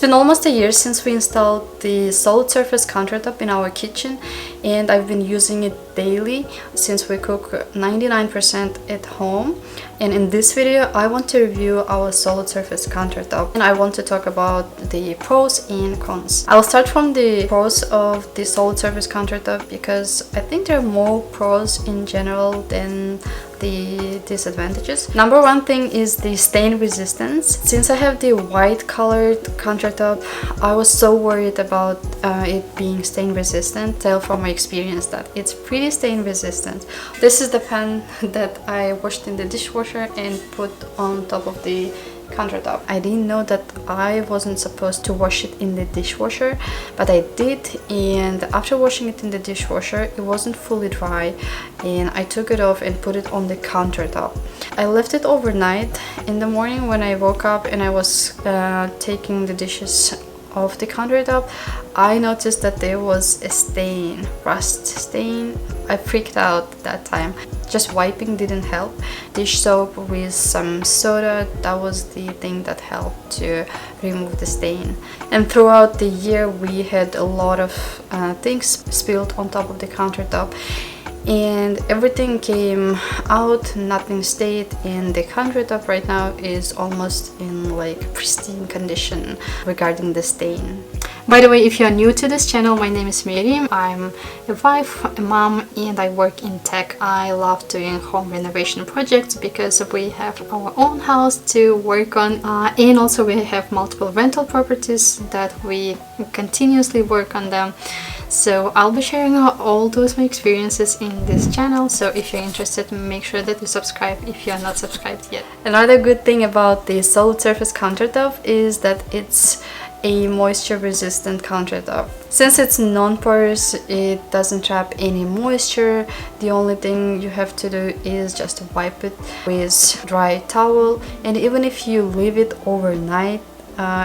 been almost a year since we installed the solid surface countertop in our kitchen, and I've been using it daily since we cook 99% at home. And in this video I want to review our solid surface countertop, and I want to talk about the pros and cons. I'll start from the pros of the solid surface countertop because I think there are more pros in general than the disadvantages. Number one thing is the stain resistance. Since I have the white colored countertop, I was so worried about it being stain resistant. Tell from my experience that it's pretty stain resistant. This is the pan that I washed in the dishwasher and put on top of the countertop. I didn't know that I wasn't supposed to wash it in the dishwasher, but I did, and after washing it in the dishwasher it wasn't fully dry, and I took it off and put it on the countertop. I left it overnight. In the morning when I woke up and I was taking the dishes off the countertop, I noticed that there was a stain, rust stain. I freaked out that time. Just wiping didn't help. Dish soap with some soda, that was the thing that helped to remove the stain. And throughout the year we had a lot of things spilled on top of the countertop, and everything came out, nothing stayed, and the countertop right now is almost in like pristine condition regarding the stain. By the way, if you are new to this channel, my name is Miriam. I'm a wife, a mom, and I work in tech. I love doing home renovation projects because we have our own house to work on, and also we have multiple rental properties that we continuously work on them. So I'll be sharing all those my experiences in this channel, so if you're interested, make sure that you subscribe if you are not subscribed yet. Another good thing about the solid surface countertop is that it's a moisture resistant countertop. Since it's non-porous, it doesn't trap any moisture. The only thing you have to do is just wipe it with dry towel, and even if you leave it overnight,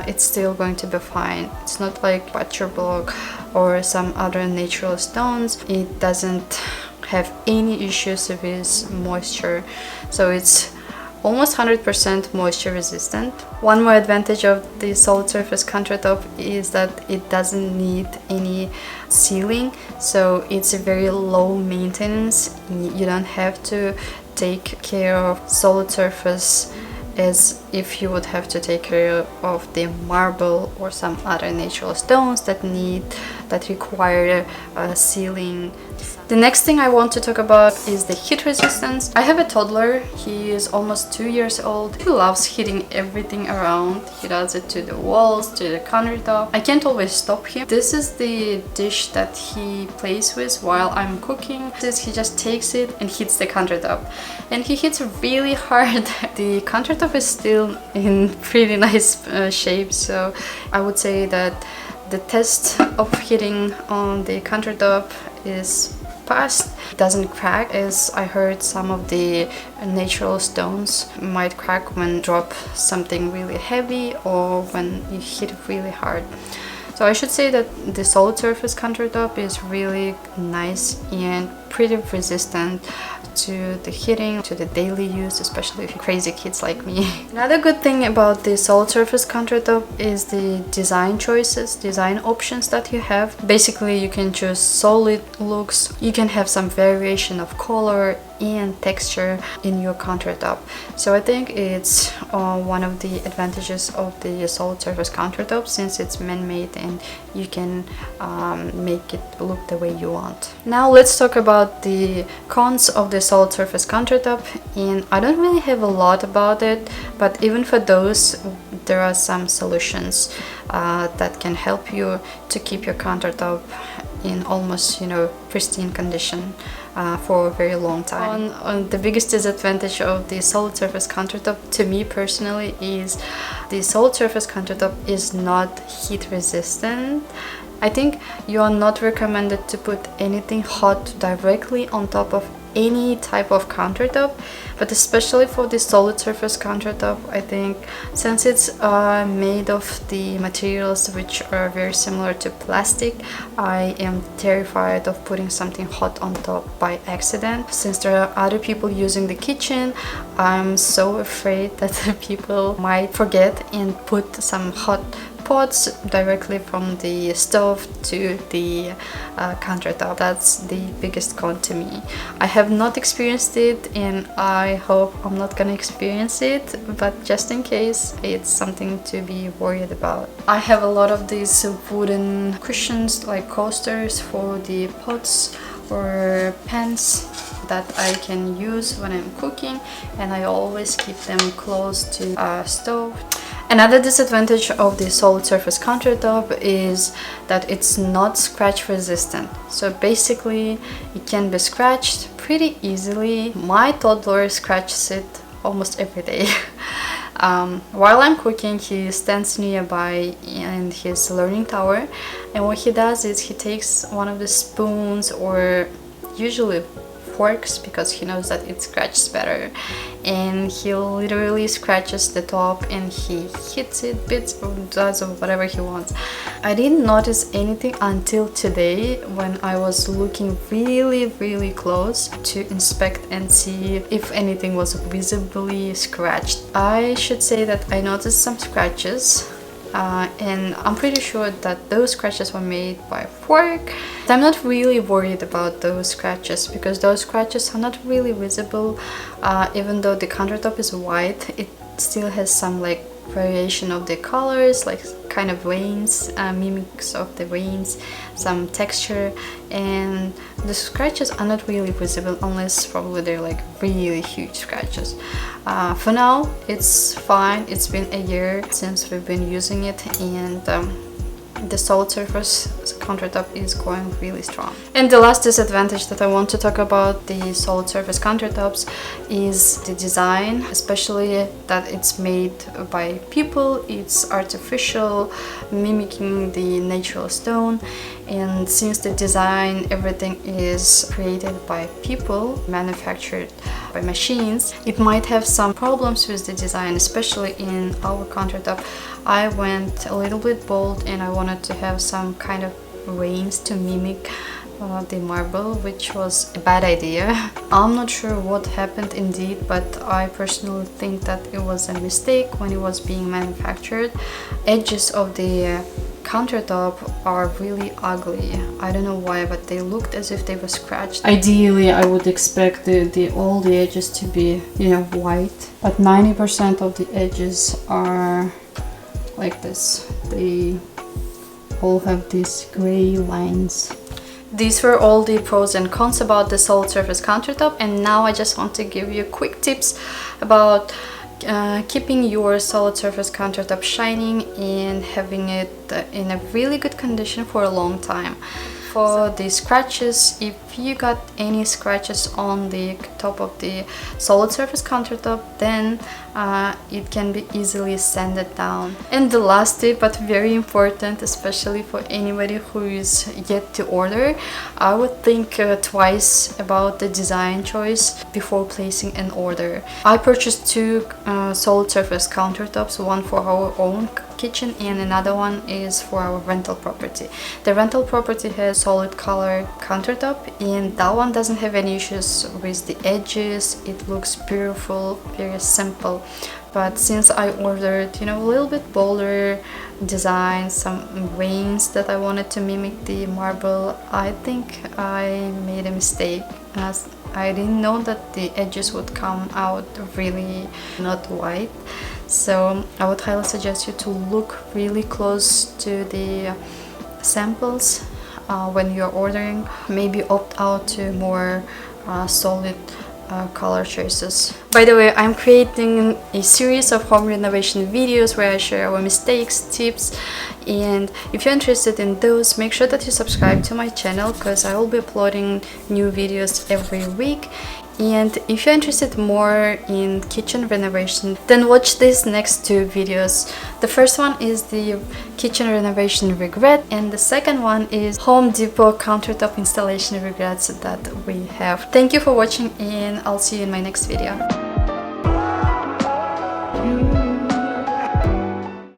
it's still going to be fine. It's not like butcher block or some other natural stones. It doesn't have any issues with moisture, so it's almost 100% moisture resistant. One more advantage of the solid surface countertop is that it doesn't need any sealing, so it's a very low maintenance. You don't have to take care of solid surface as if you would have to take care of the marble or some other natural stones that require sealing. The next thing I want to talk about is the heat resistance. I have a toddler. He is almost 2 years old. He loves hitting everything around. He does it to the walls, to the countertop. I can't always stop him. This is the dish that he plays with while I'm cooking. He just takes it and hits the countertop, and he hits really hard. The countertop is still in pretty nice shape, so I would say that the test of hitting on the countertop is passed. It doesn't crack, as I heard some of the natural stones might crack when drop something really heavy or when you hit it really hard. So I should say that the solid surface countertop is really nice and pretty resistant to the heating, to the daily use, especially if you're crazy kids like me. Another good thing about the solid surface countertop is the design choices, design options that you have. Basically, you can choose solid looks, you can have some variation of color and texture in your countertop. So I think it's one of the advantages of the solid surface countertop, since it's man-made and you can make it look the way you want. Now let's talk about the cons of the solid surface countertop, and I don't really have a lot about it, but even for those there are some solutions that can help you to keep your countertop in almost, pristine condition for a very long time. The biggest disadvantage of the solid surface countertop to me personally is the solid surface countertop is not heat resistant. I think you are not recommended to put anything hot directly on top of any type of countertop, but especially for the solid surface countertop, I think since it's made of the materials which are very similar to plastic, I am terrified of putting something hot on top by accident. Since there are other people using the kitchen, I'm so afraid that people might forget and put some hot pots directly from the stove to the countertop. That's the biggest con to me. I have not experienced it, and I hope I'm not gonna experience it, but just in case, it's something to be worried about. I have a lot of these wooden cushions, like coasters for the pots or pans that I can use when I'm cooking, and I always keep them close to a stove. Another disadvantage of the solid surface countertop is that it's not scratch resistant. So basically it can be scratched pretty easily. My toddler scratches it almost every day. While I'm cooking, he stands nearby in his learning tower, and what he does is he takes one of the spoons, or usually forks, because he knows that it scratches better, and he literally scratches the top and he hits it, bits or does whatever he wants. I didn't notice anything until today, when I was looking really close to inspect and see if anything was visibly scratched. I should say that I noticed some scratches, and I'm pretty sure that those scratches were made by a fork. I'm not really worried about those scratches, because those scratches are not really visible. Even though the countertop is white, it still has some like variation of the colors, like kind of veins, mimics of the veins, some texture, and the scratches are not really visible unless probably they're like really huge scratches. For now it's fine. It's been a year since we've been using it, and the solid surface countertop is going really strong. And the last disadvantage that I want to talk about the solid surface countertops is the design, especially that it's made by people. It's artificial, mimicking the natural stone, and since the design, everything is created by people, manufactured by machines, it might have some problems with the design, especially in our countertop. I went a little bit bold, and I wanted to have some kind of veins to mimic the marble, which was a bad idea. I'm not sure what happened indeed, but I personally think that it was a mistake when it was being manufactured. Edges of the countertop are really ugly. I don't know why, but they looked as if they were scratched. Ideally, I would expect all the edges to be, white, but 90% of the edges are like this. They all have these gray lines. These were all the pros and cons about the solid surface countertop, and now I just want to give you quick tips about keeping your solid surface countertop shining and having it in a really good condition for a long time. For the scratches, if you got any scratches on the top of the solid surface countertop, then it can be easily sanded down. And the last tip, but very important, especially for anybody who is yet to order, I would think twice about the design choice before placing an order. I purchased two solid surface countertops, one for our own kitchen and another one is for our rental property. The rental property has solid color countertop, and that one doesn't have any issues with the edges. It looks beautiful, very simple. But since I ordered, a little bit bolder design, some veins that I wanted to mimic the marble, I think I made a mistake, as I didn't know that the edges would come out really not white. So I would highly suggest you to look really close to the samples when you're ordering. Maybe opt out to more solid color choices. By the way, I'm creating a series of home renovation videos where I share our mistakes, tips, and if you're interested in those, make sure that you subscribe to my channel, because I will be uploading new videos every week. And if you're interested more in kitchen renovation, then watch these next two videos. The first one is the kitchen renovation regret, and the second one is Home Depot countertop installation regrets that we have. Thank you for watching, and I'll see you in my next video.